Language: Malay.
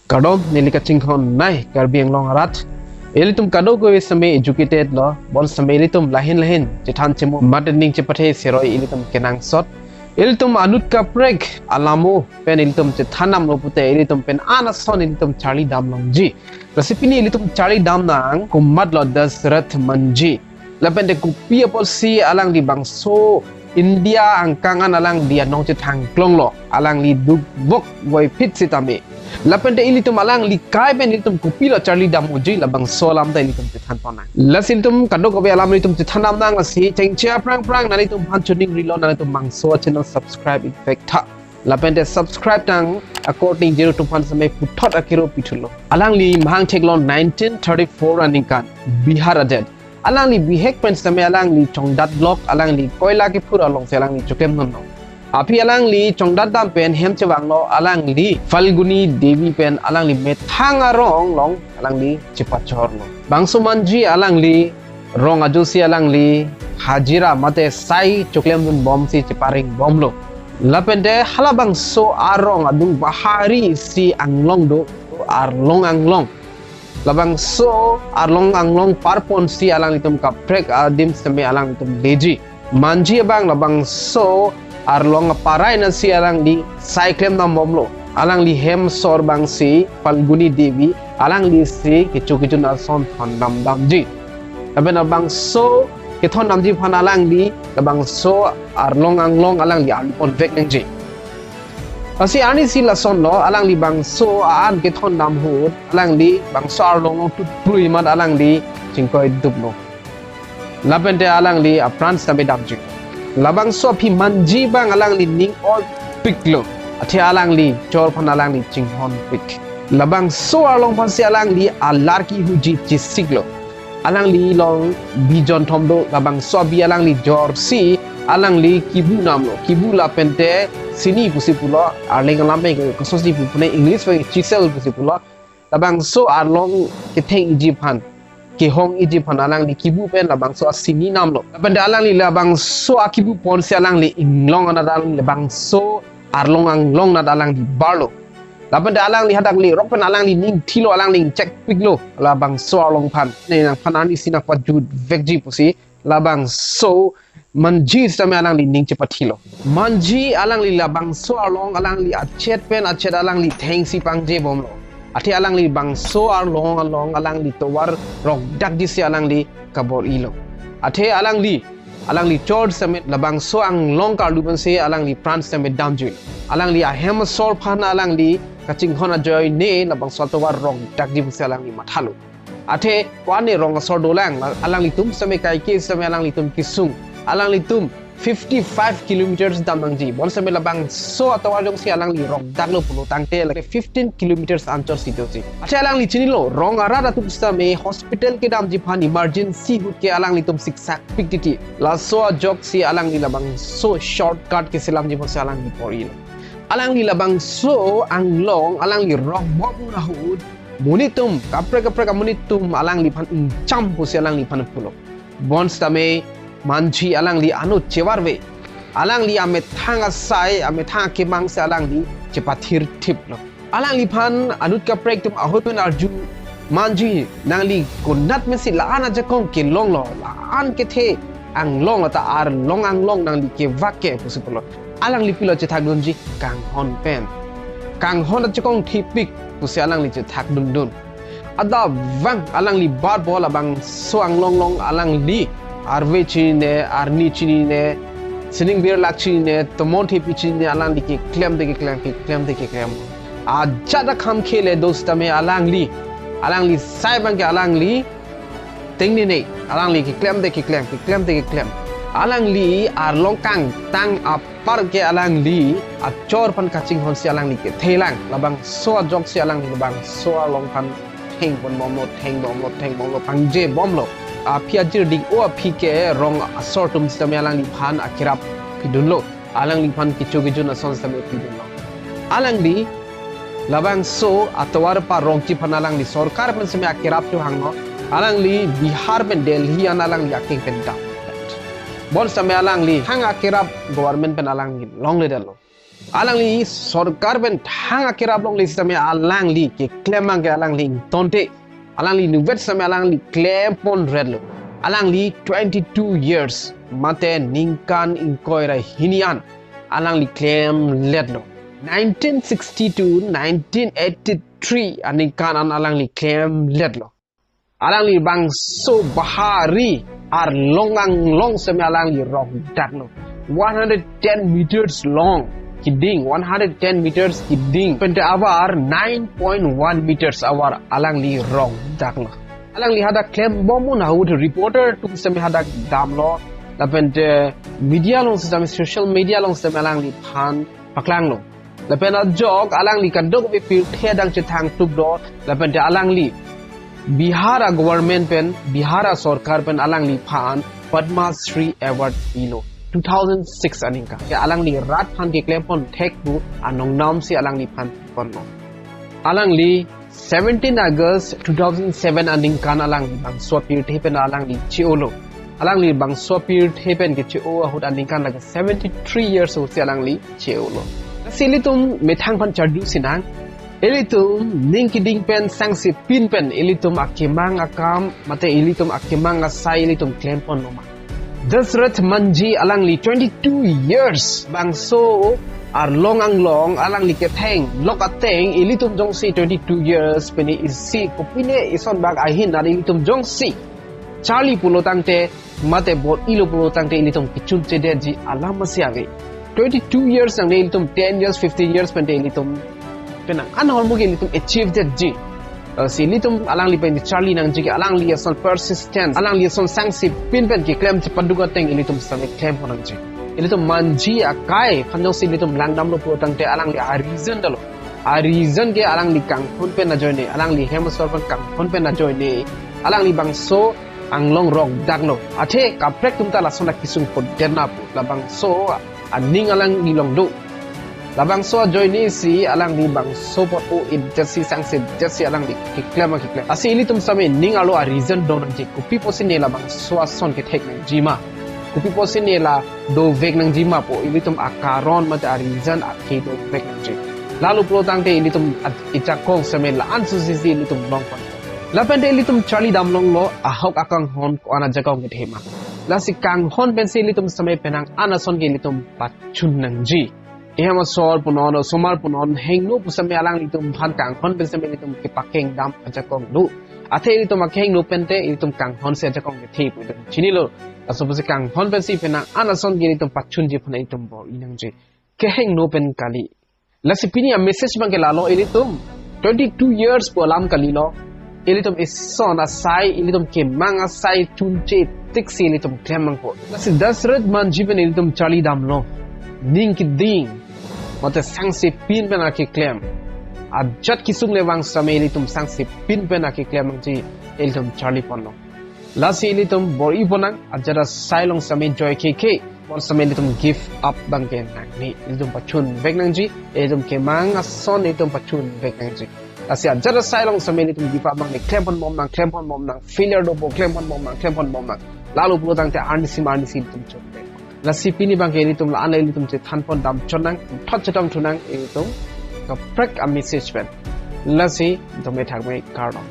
Kadom nilika cingkon nai Karbi long arat. Elitum kado ko same educated lo bon same elitum lahin Chethan Chemum madning cepathe seroi elitum kenang sot. Elitum anut ka prek alamo pen elitum Chethanam lo pute elitum pen anason elitum Charlie Dam Longji. Resipi ni elitum Charlie Dam nang kumat lo Dasrath Manjhi. Lapen de kupia polisi alang di bangso India angkangan alang dia nong Chethan klong lo alang li duk vok boy pit sitame. Lapan de ilitum alang li kai ben ilitum kupilo Charlie Dam Uji labang solam da ilitum Chethan ponang. Lasilitum kado ko be alam ilitum Chethan nam nang si cengcia prang na ilitum hanchuning rilo na ilitum mangso channel subscribe effect ha. Lapan de subscribe tang according 02 pan samay putot akiro pitulo. Alang li mahang teglon 1934 running kan Bihar adet. Alang li bihek pen samay alang li chongdat block alang li koila ke pura long se alang li chokem non. Api alang li chongdat dam pen hem chewang lo alang li Falguni Devi pen alang li methang arong long alang li cipachor lo. Bangso manji alang li rong ajusi alang li hajira mate sai choklem dun bom si ciparing bom lo. Lapende hala bangso arong adung bahari si anglong do arlong anglong. Labang so arlong anglong parpon si alang litum kaprek adim seme alang litum leji. Manji abang labang so arlong parai na si alang di cyclem na momlo alang li hem sor bang si Falguni Devi alang li si kichu na son pandam damji tabe na bang so kithon damji phan alang di bang so arlong anglong alang li alpon vek nangji asi ani si la son lo alang li bang so an kithon dam hut alang li bang so arlong tu prui mat alang li chingkoi dublo labente alang li apran tabe damji labang so phi manji bang alang li ning all piklo athe alang li chor phan alang li chinghon pik labang so along phan se alang li alarki huji chisiglo alang li long bijon thomdo labang so bi alang li jor si alang li kibu namlo kibu la pente sini pusipulo arling lambe ko sosi pune english we chisel pusipulo labang so along kitheng ijiphan ke hong Egypt alang li kibu pen labang so sini namlo benda alang li labang so akibu pon si alang li inglong alang li labang so arlong anglong na alang di barlo labanda alang li hadak li ropen alang li ning thilo alang li check piglo labang so arlong pan ne nang panani sina kwa jud vegji pusi labang so manji sama alang li ning cepat thilo manji alang li labang so arlong alang li achet pen achet alang li theng si pangje bomlo ati alang li bang so arlong alang li towar rok dak di si alang li kabor ilo ate alang li chord samet labang so ang long kar luban se alang li pran samet damjul alang li ahem sol phan alang li kaching hona joy ne labang so towar rok dak di se alang li mathalo ate kwane rong sor dolang alang li tum samet kai ke samet alang li tum kisung alang li tum 55 kilometers damangji bon sampai labang so atau along si alang li rong daglo pulo tangte like 15 kilometers ancor situasi acha alang li chini lo rong ara tu sampai hospital ke damji phan emergency hut ke alang li tum siksak piktiti la so jok si alang li labang so shortcut ke selam ji pose alang li poril alang li labang so anglong alang li rong bom rahut munitum kapre munitum alang li phan cham pose alang li phan pulo bon sampai manji alang li anu cewarwe alang li ame thanga sai ame thang ke mang se alang li cepathir tip lo alang li phan anut ka prek tum ahotun arju manji nang li kunat mesi la ana jakong ke long lo la an ke the ang long ta ar long ang long nang li ke vakke pusiplo alang li pilo cethak dunji kang hon pen kang hon jakong tipik pusi alang li cethak dun ada wang alang li bar bola bang so ang long alang li arve chine arni chine sining bir lak chine tomon thi pichine alang dike klem a jada kham khele dosta me alang li sai bang ke alang li tengni nei alang li ki klem alang li ar long kang tang a par ke alang li a chor pan kaching hon si alang li ke thelang labang so jok si alang li bang so long pan theng bon bom lo pangje bom lo piajir dig o pike rong asor tum sistem alang li phan akirap pidunlo alang li phan kichu na son sistem pidunlo alang li labang so atwar pa rong chi phan alang li sarkar pen sem akirap chu hangno alang li Bihar pen Delhi alang li aking pen da bon sem alang li hang akirap government pen alang li long le dalo alang li sarkar ben thang akirap long li same alang li ke claim ang ke alang li tonte alang li nuvet same alang li claim pon red lo alang li 22 years mate ningkan inkoira hinian alang li claim led lo 1962 1983 aningkan an alang li claim led lo alang li bang so bahari ar long same alang li rock dat lo 110 meters long kidding 110 meters kidding pente awar 9.1 meters awar alang li wrong daklo alang li hada claim bomun haud reporter tu semi hada damlo la pente media long semi social media long semi alang li phan paklang lo la pena jog alang li kadok be pil thedang chethang tup do la pente alang li Bihara government pen Bihara sarkar pen alang li phan Padma Shri award ilo 2006 aningka ke alang li rat phan ke claim pon thek bu anong nam si alang li phan pon no alang li 17 August 2007 aningkan alang li bang swapir thepen alang li chiolo alang li bang swapir thepen ke chio hut aningkan la 73 years old si alang li chiolo silitum methang phan chardu sinang elitum ninkiding pen sangsi pin pen elitum akimang akam mate elitum akimang asai elitum claim pon no Dasrath Manjhi alang li 22 years bang so ar long alang li keteng lok ateng ilitum jongsi 22 years peni isi kopine ison bag ahin ari ilitum jongsi Charlie pulo tangte mate bot ilo pulo tangte ilitum kichun chede ji alam masiage 22 years ang ilitum 10 years 15 years pente ilitum penang anol mo ilitum achieve that ji silitum alang li pen Charlie nang jigi alang li son persistence alang li son sangsi pin pen ki claim ti paduga teng ilitum same claim ponang ji ilitum manji akai phanjong silitum langdam lo pro tangte alang li a reason ke alang li kang phun pen na join alang li hemasor pen kang phun pen na join alang li bang so anglong rong daglo athe ka prek tum ta la sona kisung pod derna pu la bang so aning alang li long do labang so join ni si alang di bang so pot o in jasi sangse jasi alang di kiklem asi ilitum same ning alo a reason don je kupi posin ne labang so ason ke thek nang jima kupi posin ne la do vek nang jima po ilitum akaron mata a reason a ke do vek nang je lalu pro tang te ilitum icha kong same la ansu si ilitum long pon la pente ilitum Charlie damlong lo a hok akang hon ko ana jagaw ke thema la si kang hon pen si ilitum same penang anason ke ilitum pachun nang ji ihama sol punon somar punon hengno pusame alang litum phan kang hon pen same litum ke pakeng dam ajakong lu athe litum akheng no pente litum kang hon se ajakong ke thip chinilo asopose kang hon pen si pena anason ge litum pachun ji phana litum bo inang je ke heng no pen kali lasipini a message bang ke lalo litum 22 years po alam kali lo litum ison asai litum ke mang asai chunche tiksi litum klemang po lasi Dasrath Manjhi pen litum Charlie dam lo ning kiding mate sangsi pin pena ke claim ajat kisung lewang same ilitum sangsi pin pena ke claim ji ilitum Charlie ponno lasi ilitum bori ponang ajara sailong same joy kk bon same ilitum give up bangken ni ilitum pachun vek nang ji ilitum ke mang ason ilitum pachun vek nang ji lasi ajara sailong same ilitum give up bang ni claim pon mom nang failure do bo claim pon mom nang lalu pulo tang te arnisi ilitum chon lasi pini bang ke ilitum la ana ilitum Chethan pon dam chonang thot chetong thunang ilitum ka prek a message pen lasi dome thak mai karno